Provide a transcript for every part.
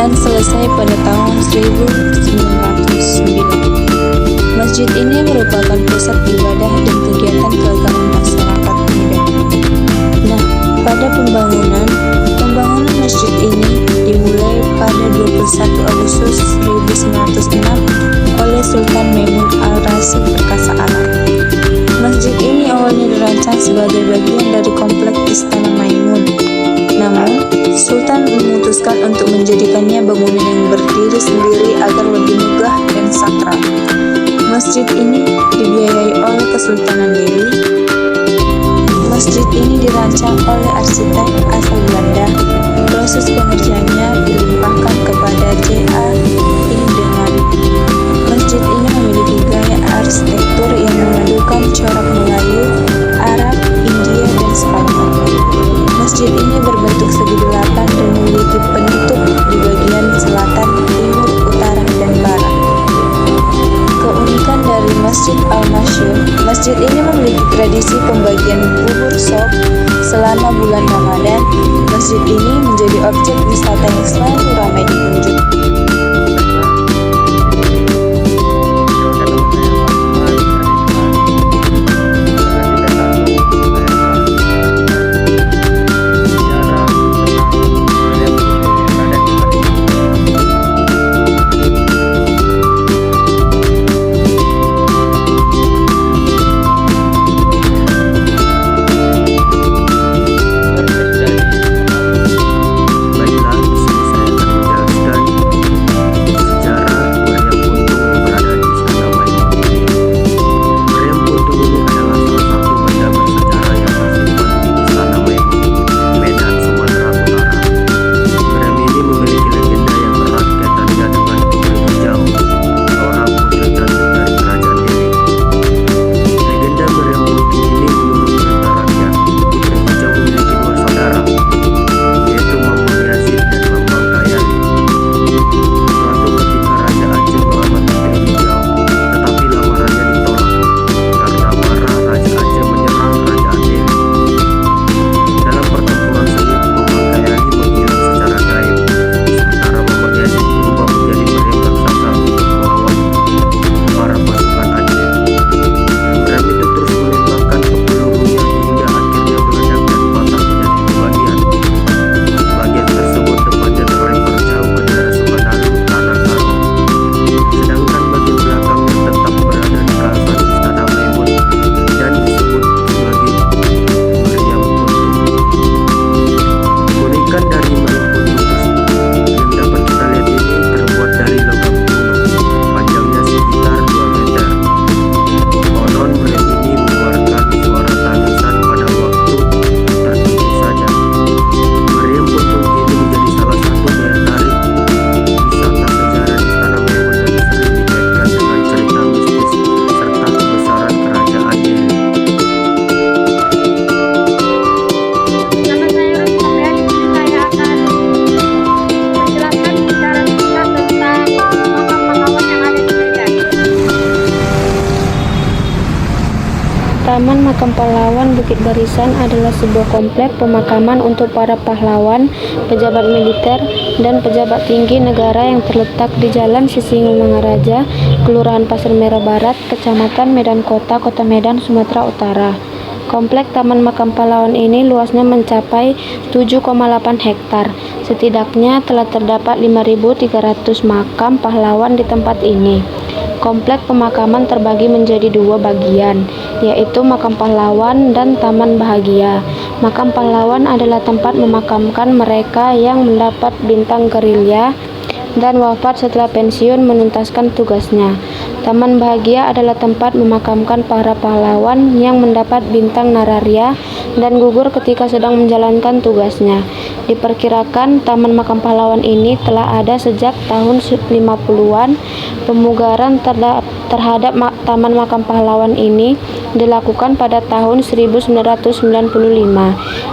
dan selesai pada tahun 1909. Masjid ini merupakan pusat ibadah dan kegiatan keagamaan masyarakat Medan. Nah, pada pembangunan masjid ini dimulai pada 21 Agustus 1906 oleh Sultan Maimun al-Rasyid Perkasa Alam. Masjid ini awalnya dirancang sebagai bagian dari kompleks Istana Maimun. Namun, Sultan memutuskan untuk menjadikannya bangunan yang berdiri sendiri agar lebih megah dan sakral. Masjid ini dibiayai oleh Kesultanan Delhi. Masjid ini dirancang oleh arsitek asal Belanda. Proses pengerjaannya dilimpahkan kepada J.A. Indengan. Masjid ini memiliki gaya arsitektur yang memadukan corak Melayu, Arab, India, dan Spartan. Masjid ini berbentuk segi delapan dan memiliki penutup di bagian selatan, timur, utara, dan barat. Keunikan dari Masjid Al-Masyhur, masjid ini memiliki tradisi pembagian bubur sop selama bulan Ramadan. Masjid ini menjadi objek wisata yang selalu ramai dikunjungi. Taman Makam Pahlawan Bukit Barisan adalah sebuah kompleks pemakaman untuk para pahlawan, pejabat militer, dan pejabat tinggi negara yang terletak di Jalan Sisingamangaraja, Kelurahan Pasir Merah Barat, Kecamatan Medan Kota, Kota Medan, Sumatera Utara. Kompleks Taman Makam Pahlawan ini luasnya mencapai 7,8 hektar. Setidaknya telah terdapat 5.300 makam pahlawan di tempat ini. Kompleks pemakaman terbagi menjadi dua bagian, yaitu Makam Pahlawan dan Taman Bahagia. Makam Pahlawan adalah tempat memakamkan mereka yang mendapat bintang gerilya dan wafat setelah pensiun menuntaskan tugasnya. Taman Bahagia adalah tempat memakamkan para pahlawan yang mendapat bintang Nararya dan gugur ketika sedang menjalankan tugasnya. Diperkirakan Taman Makam Pahlawan ini telah ada sejak tahun 50-an. Pemugaran terhadap Taman Makam Pahlawan ini dilakukan pada tahun 1995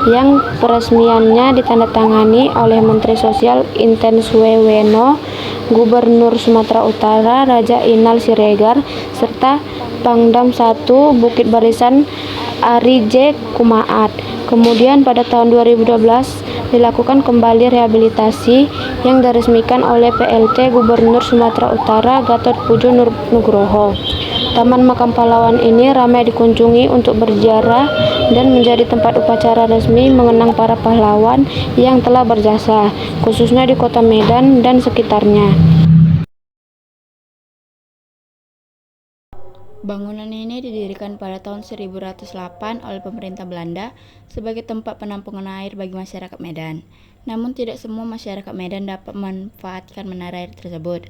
yang peresmiannya ditandatangani oleh Menteri Sosial Inten Suweno, Gubernur Sumatera Utara Raja Inal Siregar, serta Pangdam 1 Bukit Barisan Ari J. Kumaat. Kemudian pada tahun 2012 dilakukan kembali rehabilitasi yang diresmikan oleh PLT Gubernur Sumatera Utara Gatot Pujo Nugroho. Taman Makam Pahlawan ini ramai dikunjungi untuk berziarah dan menjadi tempat upacara resmi mengenang para pahlawan yang telah berjasa, khususnya di Kota Medan dan sekitarnya. Bangunan ini didirikan pada tahun 1108 oleh pemerintah Belanda sebagai tempat penampungan air bagi masyarakat Medan. Namun tidak semua masyarakat Medan dapat memanfaatkan menara air tersebut.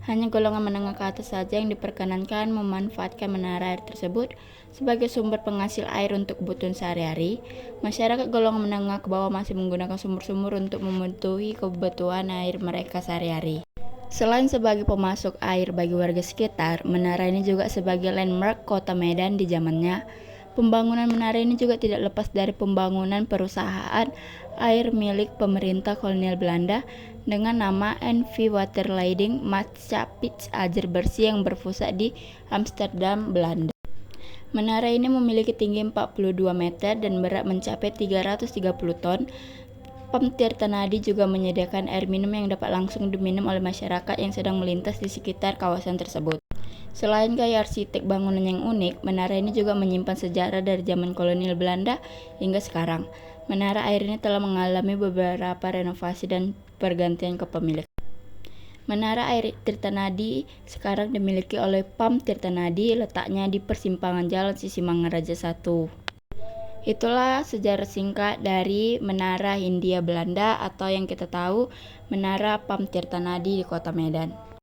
Hanya golongan menengah ke atas saja yang diperkenankan memanfaatkan menara air tersebut sebagai sumber penghasil air untuk kebutuhan sehari-hari. Masyarakat golongan menengah ke bawah masih menggunakan sumur-sumur untuk memenuhi kebutuhan air mereka sehari-hari. Selain sebagai pemasok air bagi warga sekitar, menara ini juga sebagai landmark kota Medan di zamannya. Pembangunan menara ini juga tidak lepas dari pembangunan perusahaan air milik pemerintah kolonial Belanda dengan nama NV Waterleiding Maatschappij Air Bersih yang berpusat di Amsterdam, Belanda. Menara ini memiliki tinggi 42 meter dan berat mencapai 330 ton. PAM Tirtanadi juga menyediakan air minum yang dapat langsung diminum oleh masyarakat yang sedang melintas di sekitar kawasan tersebut. Selain gaya arsitek bangunan yang unik, menara ini juga menyimpan sejarah dari zaman kolonial Belanda hingga sekarang. Menara air ini telah mengalami beberapa renovasi dan pergantian kepemilikan. Menara air Tirtanadi sekarang dimiliki oleh PAM Tirtanadi, letaknya di persimpangan Jalan Sisingamangaraja 1. Itulah sejarah singkat dari Menara Hindia Belanda atau yang kita tahu Menara PAM Tirtanadi di Kota Medan.